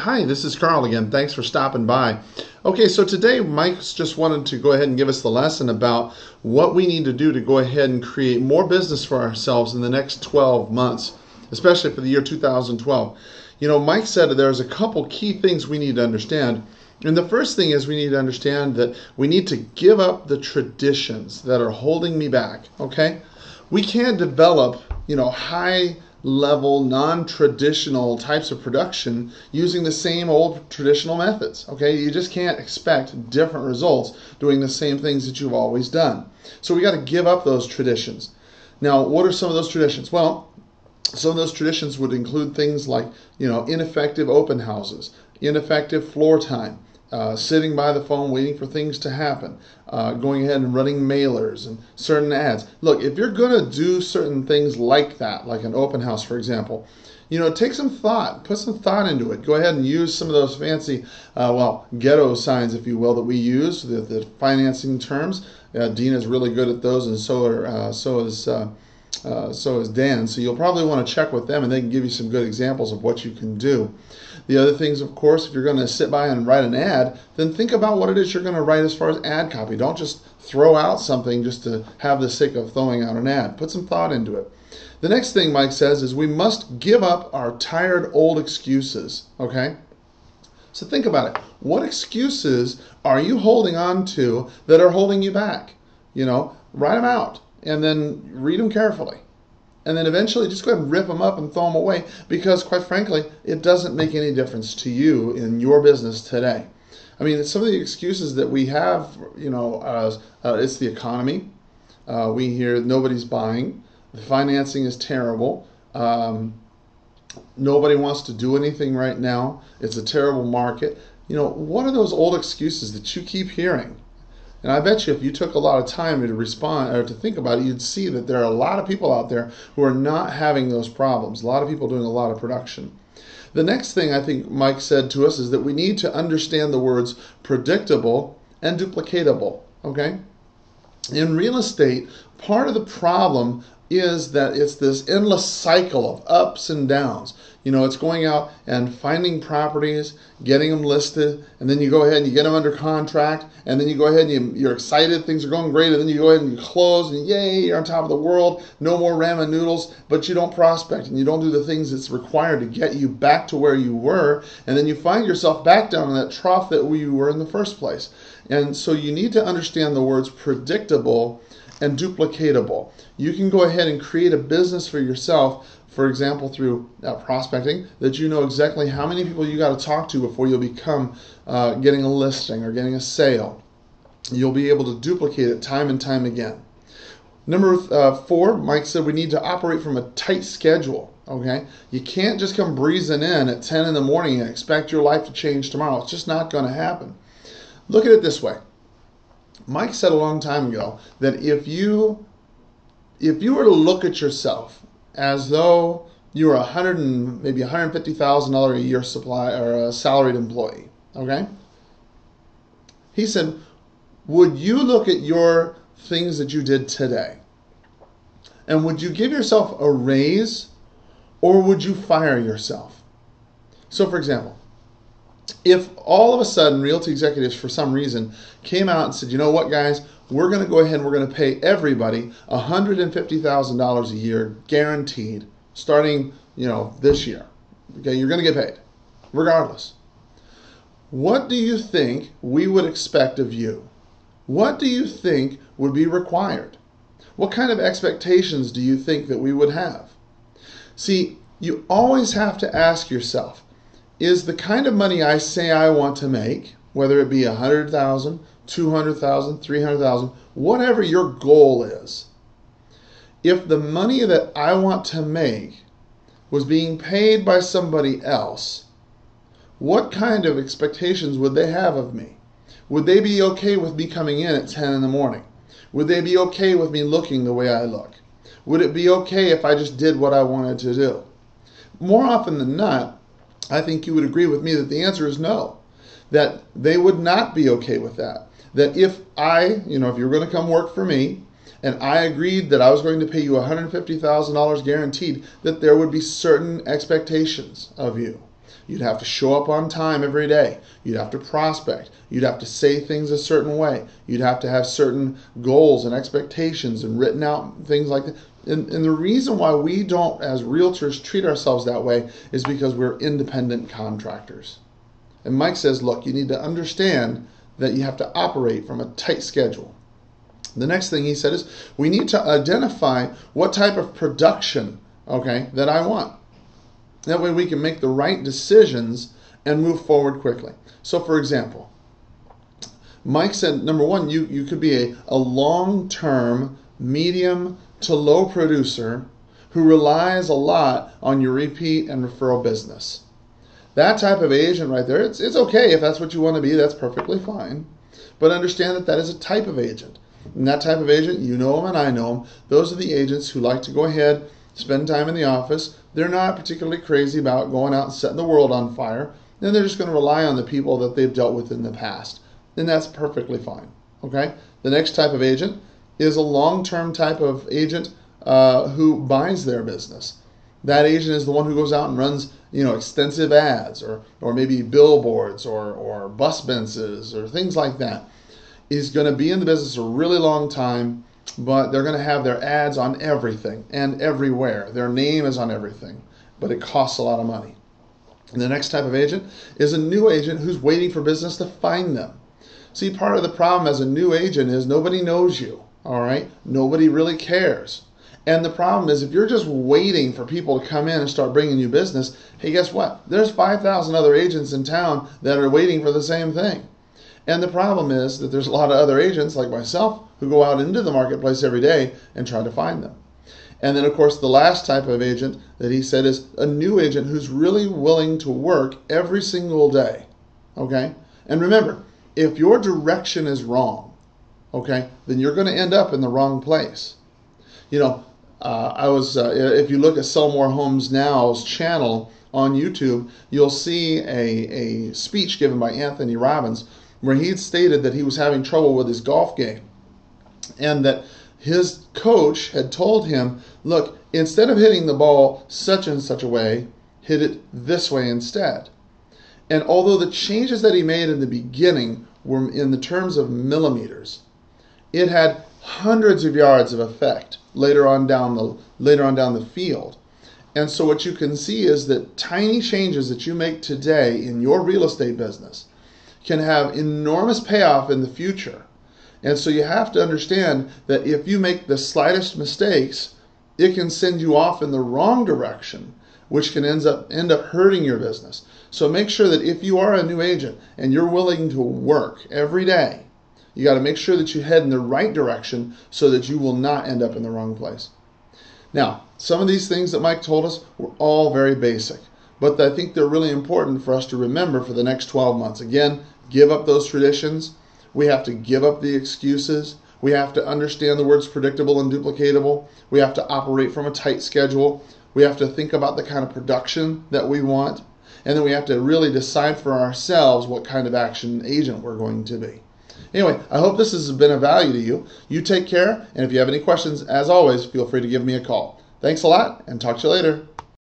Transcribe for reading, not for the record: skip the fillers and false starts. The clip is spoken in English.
Hi, this is Karl again. Thanks for stopping by. Okay, so today Mike's just wanted to go ahead and give us the lesson about what we need to do to go ahead and create more business for ourselves in the next 12 months, especially for the year 2012. You know, Mike said there's a couple key things we need to understand. And the first thing is we need to understand that we need to give up the traditions that are holding me back, okay? We can't develop, high level, non-traditional types of production using the same old traditional methods. Okay, you just can't expect different results doing the same things that you've always done. So we got to give up those traditions. Now, what are some of those traditions? Well, some of those traditions would include things like, ineffective open houses, ineffective floor time, sitting by the phone waiting for things to happen, going ahead and running mailers and certain ads. Look, if you're going to do certain things like that, like an open house, for example, take some thought, put some thought into it. Go ahead and use some of those fancy, ghetto signs, if you will, that we use, the financing terms. Dina's really good at those, and so is Dan. So you'll probably want to check with them, and they can give you some good examples of what you can do. The other things, of course, if you're going to sit by and write an ad, then think about what it is you're going to write as far as ad copy. Don't just throw out something just to have the sake of throwing out an ad. Put some thought into it. The next thing Mike says is we must give up our tired old excuses, okay? So think about it. What excuses are you holding on to that are holding you back? Write them out and then read them carefully. And then eventually just go ahead and rip them up and throw them away because, quite frankly, it doesn't make any difference to you in your business today. I mean, some of the excuses that we have, it's the economy. We hear nobody's buying. The financing is terrible. Nobody wants to do anything right now. It's a terrible market. What are those old excuses that you keep hearing? And I bet you if you took a lot of time to respond or to think about it, you'd see that there are a lot of people out there who are not having those problems. A lot of people doing a lot of production. The next thing I think Mike said to us is that we need to understand the words predictable and duplicatable. Okay? In real estate, part of the problem is that it's this endless cycle of ups and downs. It's going out and finding properties, getting them listed, and then you go ahead and you get them under contract, and then you go ahead and you're excited, things are going great, and then you go ahead and you close, and yay, you're on top of the world, no more ramen noodles, but you don't prospect, and you don't do the things that's required to get you back to where you were, and then you find yourself back down in that trough that you were in the first place. And so you need to understand the words predictable and duplicatable. You can go ahead and create a business for yourself, for example, through prospecting, that you know exactly how many people you got to talk to before you'll become getting a listing or getting a sale. You'll be able to duplicate it time and time again. Number 4, Mike said we need to operate from a tight schedule. Okay, you can't just come breezing in at 10 in the morning and expect your life to change tomorrow. It's just not going to happen. Look at it this way. Mike said a long time ago that if you were to look at yourself as though you were maybe $150,000 a year supply or a salaried employee, okay? He said, would you look at your things that you did today, and would you give yourself a raise, or would you fire yourself? So, for example, if all of a sudden realty executives for some reason came out and said, you know what, guys, we're going to go ahead and we're going to pay everybody $150,000 a year guaranteed starting, this year. Okay, you're going to get paid regardless. What do you think we would expect of you? What do you think would be required? What kind of expectations do you think that we would have? See, you always have to ask yourself, is the kind of money I say I want to make, whether it be $100,000, $200,000, $300,000, whatever your goal is, if the money that I want to make was being paid by somebody else, what kind of expectations would they have of me? Would they be okay with me coming in at 10 in the morning? Would they be okay with me looking the way I look? Would it be okay if I just did what I wanted to do? More often than not, I think you would agree with me that the answer is no, that they would not be okay with that. That if if you're going to come work for me and I agreed that I was going to pay you $150,000 guaranteed, that there would be certain expectations of you. You'd have to show up on time every day. You'd have to prospect. You'd have to say things a certain way. You'd have to have certain goals and expectations and written out things like that. And the reason why we don't, as realtors, treat ourselves that way is because we're independent contractors. And Mike says, look, you need to understand that you have to operate from a tight schedule. The next thing he said is we need to identify what type of production, that I want. That way we can make the right decisions and move forward quickly. So for example, Mike said, number one, you could be a long-term, medium to low producer who relies a lot on your repeat and referral business. That type of agent right there, it's okay if that's what you want to be, that's perfectly fine. But understand that that is a type of agent. And that type of agent, you know them and I know them, those are the agents who like to go ahead, spend time in the office. They're not particularly crazy about going out and setting the world on fire. Then they're just going to rely on the people that they've dealt with in the past. And that's perfectly fine. Okay? The next type of agent is a long-term type of agent who buys their business. That agent is the one who goes out and runs, extensive ads or maybe billboards or bus benches or things like that. Is going to be in the business a really long time, but they're going to have their ads on everything and everywhere. Their name is on everything, but it costs a lot of money. And the next type of agent is a new agent who's waiting for business to find them. See, part of the problem as a new agent is nobody knows you, all right? Nobody really cares. And the problem is if you're just waiting for people to come in and start bringing you business, hey, guess what? There's 5,000 other agents in town that are waiting for the same thing. And the problem is that there's a lot of other agents like myself who go out into the marketplace every day and try to find them. And then, of course, the last type of agent that he said is a new agent who's really willing to work every single day. Okay? And remember, if your direction is wrong, then you're going to end up in the wrong place. If you look at Sell More Homes Now's channel on YouTube, you'll see a speech given by Anthony Robbins where he had stated that he was having trouble with his golf game and that his coach had told him, look, instead of hitting the ball such and such a way, hit it this way instead. And although the changes that he made in the beginning were in the terms of millimeters, it had hundreds of yards of effect later on down the field. And so what you can see is that tiny changes that you make today in your real estate business can have enormous payoff in the future. And so you have to understand that if you make the slightest mistakes, it can send you off in the wrong direction, which can end up hurting your business. So make sure that if you are a new agent and you're willing to work every day, you got to make sure that you head in the right direction so that you will not end up in the wrong place. Now, some of these things that Mike told us were all very basic, but I think they're really important for us to remember for the next 12 months. Again, give up those traditions. We have to give up the excuses. We have to understand the words predictable and duplicatable. We have to operate from a tight schedule. We have to think about the kind of production that we want. And then we have to really decide for ourselves what kind of action agent we're going to be. Anyway, I hope this has been of value to you. You take care, and if you have any questions, as always, feel free to give me a call. Thanks a lot, and talk to you later.